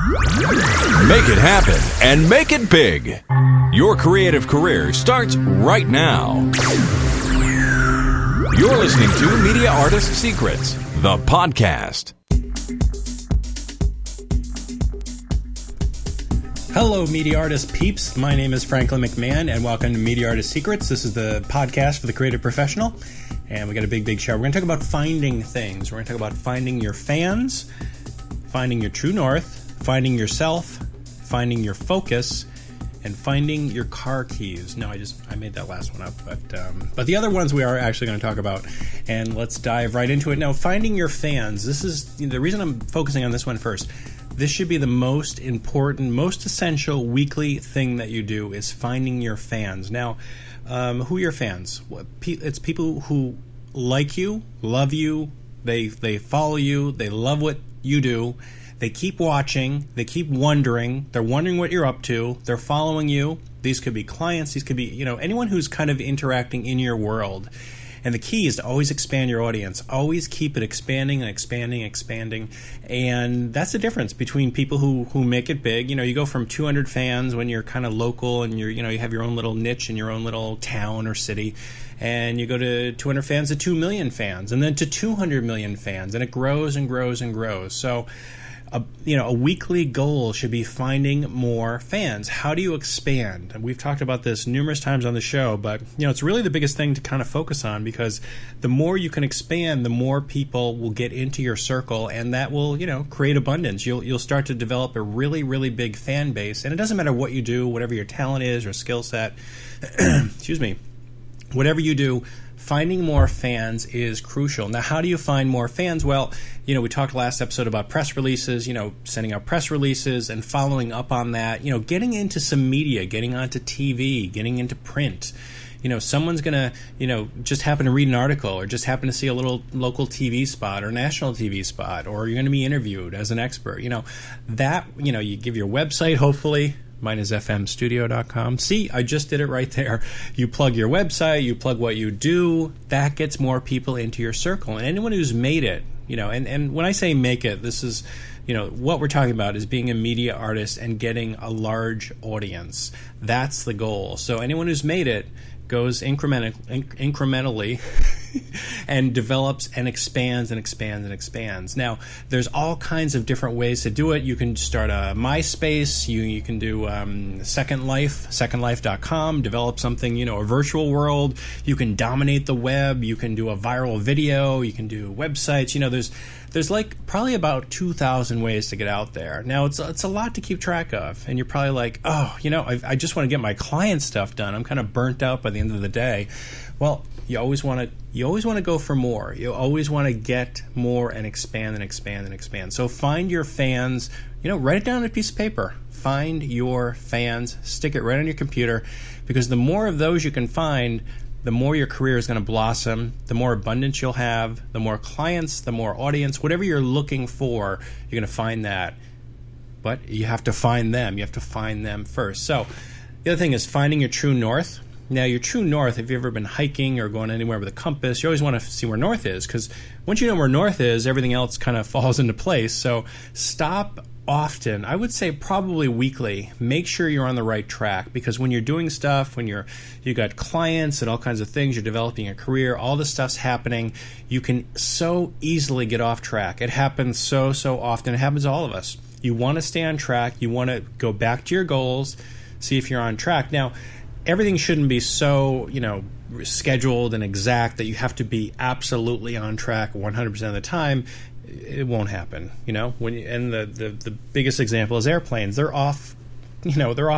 Make it happen and make it big. Your creative career starts right now. You're listening to Media Artist Secrets, the podcast. Hello, Media Artist peeps. My name is Franklin McMahon, and welcome to Media Artist Secrets. This is the podcast for the creative professional, and we got a big show. We're going to talk about finding things. We're going to talk about finding your fans, finding your true north, finding yourself, finding your focus, and finding your car keys. No, I made that last one up, but the other ones we are actually going to talk about, and let's dive right into it. Now, finding your fans. This is the reason I'm focusing on this one first. This should be the most important, most essential weekly thing that you do is finding your fans. Now, who are your fans? It's people who like you, love you, they follow you, they love what you do. They keep watching. They keep wondering. They're wondering what you're up to. They're following you. These could be clients. These could be, anyone who's kind of interacting in your world. And the key is to always expand your audience. Always keep it expanding and expanding and expanding. And that's the difference between people who make it big. You go from 200 fans when you're kind of local and you have your own little niche in your own little town or city. And you go to 200 fans to 2 million fans and then to 200 million fans. And it grows and grows and grows. So a weekly goal should be finding more fans. How do you expand? And we've talked about this numerous times on the show, but it's really the biggest thing to kind of focus on, because the more you can expand, the more people will get into your circle, and that will create abundance. You'll start to develop a really, really big fan base, and it doesn't matter what you do, whatever your talent is or skill set. Excuse me. Whatever you do, finding more fans is crucial. Now, how do you find more fans? Well, we talked last episode about press releases, sending out press releases and following up on that, getting into some media, getting onto TV, getting into print. Someone's going to, just happen to read an article or just happen to see a little local TV spot or national TV spot, or you're going to be interviewed as an expert. You give your website, hopefully. Mine is fmstudio.com. See, I just did it right there. You plug your website, you plug what you do, that gets more people into your circle. And anyone who's made it, and when I say make it, this is, what we're talking about is being a media artist and getting a large audience. That's the goal. So anyone who's made it goes incrementally and develops and expands and expands and expands. Now, there's all kinds of different ways to do it. You can start a MySpace. You can do Second Life, secondlife.com, develop something, a virtual world. You can dominate the web. You can do a viral video. You can do websites. There's like probably about 2,000 ways to get out there. Now, it's a lot to keep track of. And you're probably like, I just want to get my client stuff done. I'm kind of burnt out by the end of the day. Well, you always want to go for more. You always want to get more and expand and expand and expand. So find your fans, write it down on a piece of paper. Find your fans, stick it right on your computer, because the more of those you can find, the more your career is going to blossom, the more abundance you'll have, the more clients, the more audience, whatever you're looking for, you're going to find that. But you have to find them. You have to find them first. So the other thing is finding your true north. Now, your true north, if you've ever been hiking or going anywhere with a compass, you always want to see where north is, because once you know where north is, everything else kind of falls into place. So stop often. I would say probably weekly. Make sure you're on the right track, because when you're doing stuff, when you got clients and all kinds of things, you're developing a career, all this stuff's happening, you can so easily get off track. It happens so often. It happens to all of us. You want to stay on track. You want to go back to your goals, see if you're on track. Now, everything shouldn't be so, scheduled and exact that you have to be absolutely on track 100% of the time. It won't happen, and the biggest example is airplanes. They're off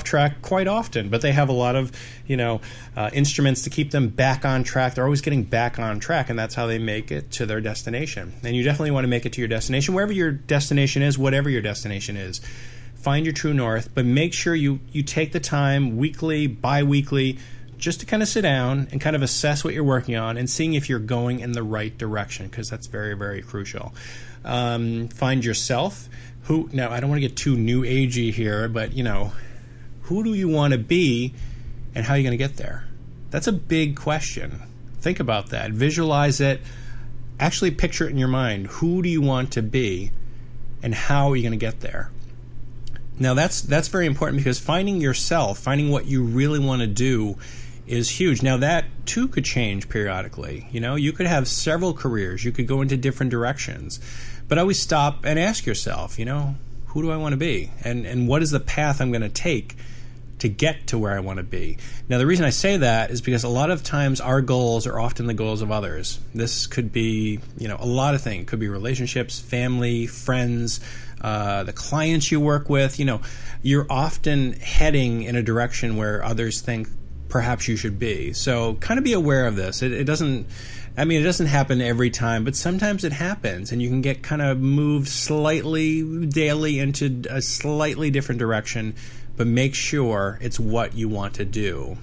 track quite often, but they have a lot of, instruments to keep them back on track. They're always getting back on track, and that's how they make it to their destination. And you definitely want to make it to your destination, wherever your destination is, whatever your destination is. Find your true north, but make sure you take the time weekly, bi-weekly, just to kind of sit down and kind of assess what you're working on and seeing if you're going in the right direction, because that's very, very crucial. Find yourself. Now, I don't want to get too new agey here, but, who do you want to be and how are you going to get there? That's a big question. Think about that. Visualize it. Actually picture it in your mind. Who do you want to be and how are you going to get there? Now that's very important, because finding yourself, finding what you really want to do, is huge. Now that too could change periodically. You could have several careers. You could go into different directions. But always stop and ask yourself, who do I want to be? And what is the path I'm going to take to get to where I want to be? Now, the reason I say that is because a lot of times our goals are often the goals of others. This could be, a lot of things. It could be relationships, family, friends, the clients you work with. You're often heading in a direction where others think perhaps you should be. So kind of be aware of this. It doesn't happen every time, but sometimes it happens, and you can get kind of moved slightly daily into a slightly different direction, but make sure it's what you want to do.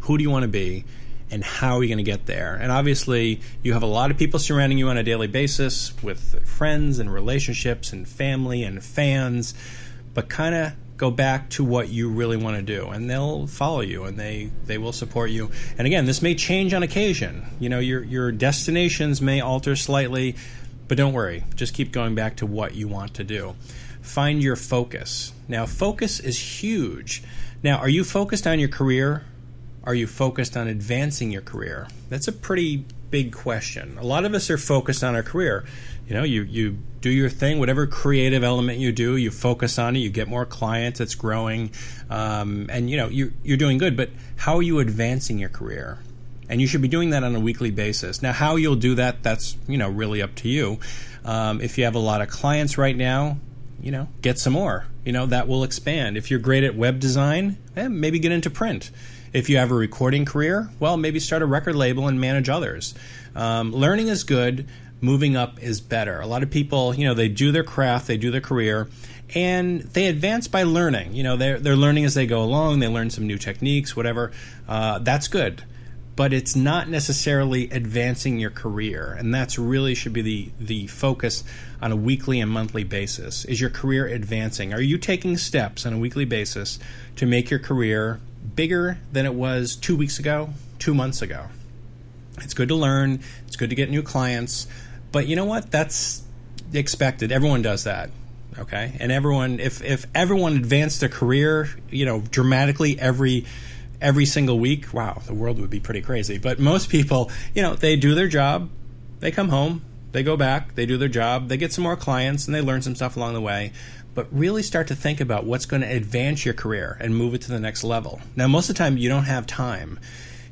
Who do you want to be, and how are you going to get there? And obviously, you have a lot of people surrounding you on a daily basis with friends and relationships and family and fans, but kind of go back to what you really want to do, and they'll follow you, and they will support you. And again, this may change on occasion. Your destinations may alter slightly, but don't worry. Just keep going back to what you want to do. Find your focus. Now, focus is huge. Now, are you focused on your career? Are you focused on advancing your career? That's a pretty big question. A lot of us are focused on our career. You do your thing, whatever creative element you do, you focus on it, you get more clients, it's growing, and you're doing good. But how are you advancing your career? And you should be doing that on a weekly basis. Now, how you'll do that, that's really up to you. If you have a lot of clients right now, get some more. That will expand. If you're great at web design, maybe get into print. If you have a recording career, well, maybe start a record label and manage others. Learning is good. Moving up is better. A lot of people, they do their craft, they do their career, and they advance by learning. They're learning as they go along. They learn some new techniques, whatever. That's good. But it's not necessarily advancing your career, and that's really should be the focus on a weekly and monthly basis. Is your career advancing? Are you taking steps on a weekly basis to make your career bigger than it was 2 weeks ago, 2 months ago? It's good to learn. It's good to get new clients. But you know what? That's expected. Everyone does that. Okay? And if everyone advanced their career, dramatically every single week, wow, the world would be pretty crazy. But most people, they do their job, they come home, they go back, they do their job, they get some more clients, and they learn some stuff along the way. But really start to think about what's going to advance your career and move it to the next level. Now, most of the time, you don't have time.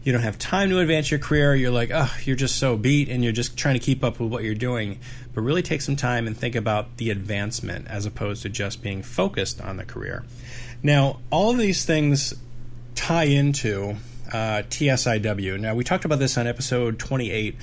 You don't have time to advance your career. You're like, you're just so beat, and you're just trying to keep up with what you're doing. But really take some time and think about the advancement as opposed to just being focused on the career. Now, all of these things tie into TSIW. Now, we talked about this on episode 28,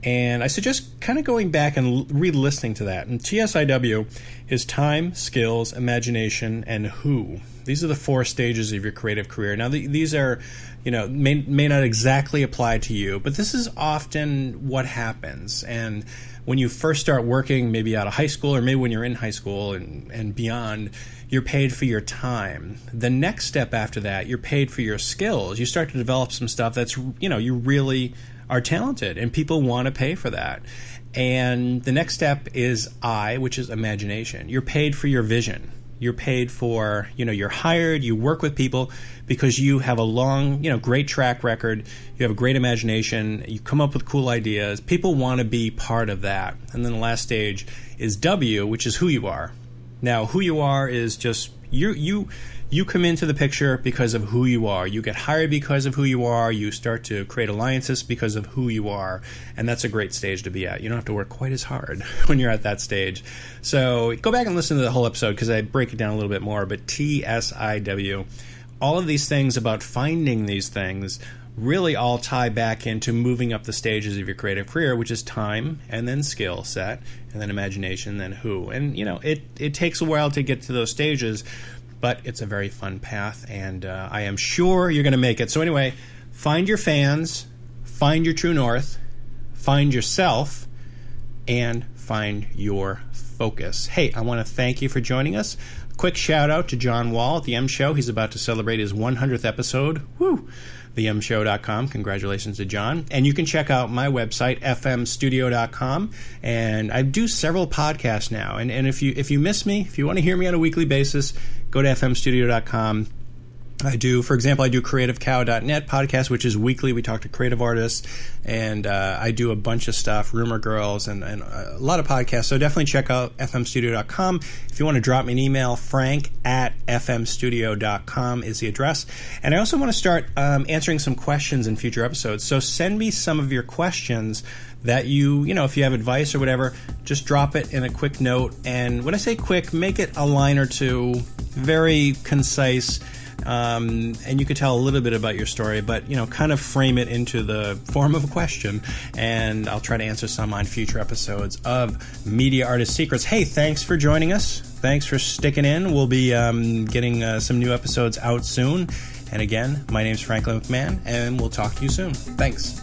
and I suggest kind of going back and re-listening to that. And TSIW is time, skills, imagination, and who. These are the 4 stages of your creative career. Now, these are, may not exactly apply to you, but this is often what happens. And when you first start working, maybe out of high school, or maybe when you're in high school and beyond, you're paid for your time. The next step after that, you're paid for your skills. You start to develop some stuff that's, you really are talented, and people want to pay for that. And the next step is I, which is imagination. You're paid for your vision. You're paid for, you're hired, you work with people because you have a long, great track record, you have a great imagination, you come up with cool ideas. People want to be part of that. And then the last stage is W, which is who you are. Now, who you are is just, you come into the picture because of who you are. You get hired because of who you are. You start to create alliances because of who you are. And that's a great stage to be at. You don't have to work quite as hard when you're at that stage. So go back and listen to the whole episode because I break it down a little bit more. But TSIW, all of these things about finding these things really all tie back into moving up the stages of your creative career, which is time and then skill set and then imagination, then who. And, it takes a while to get to those stages, but it's a very fun path, and I am sure you're going to make it. So anyway, find your fans, find your true north, find yourself, and find your focus. Hey, I want to thank you for joining us. Quick shout out to John Wall at the M Show. He's about to celebrate his 100th episode. Woo! themshow.com. Congratulations to John. And you can check out my website, fmstudio.com. And I do several podcasts now. And if you miss me, if you want to hear me on a weekly basis, go to fmstudio.com. I do creativecow.net podcast, which is weekly. We talk to creative artists, and I do a bunch of stuff, Rumor Girls, and a lot of podcasts. So definitely check out fmstudio.com. If you want to drop me an email, frank@fmstudio.com is the address. And I also want to start answering some questions in future episodes. So send me some of your questions that if you have advice or whatever, just drop it in a quick note. And when I say quick, make it a line or two, very concise. And you could tell a little bit about your story, but, kind of frame it into the form of a question, and I'll try to answer some on future episodes of Media Artist Secrets. Hey, thanks for joining us. Thanks for sticking in. We'll be getting some new episodes out soon. And again, my name's Franklin McMahon, and we'll talk to you soon. Thanks.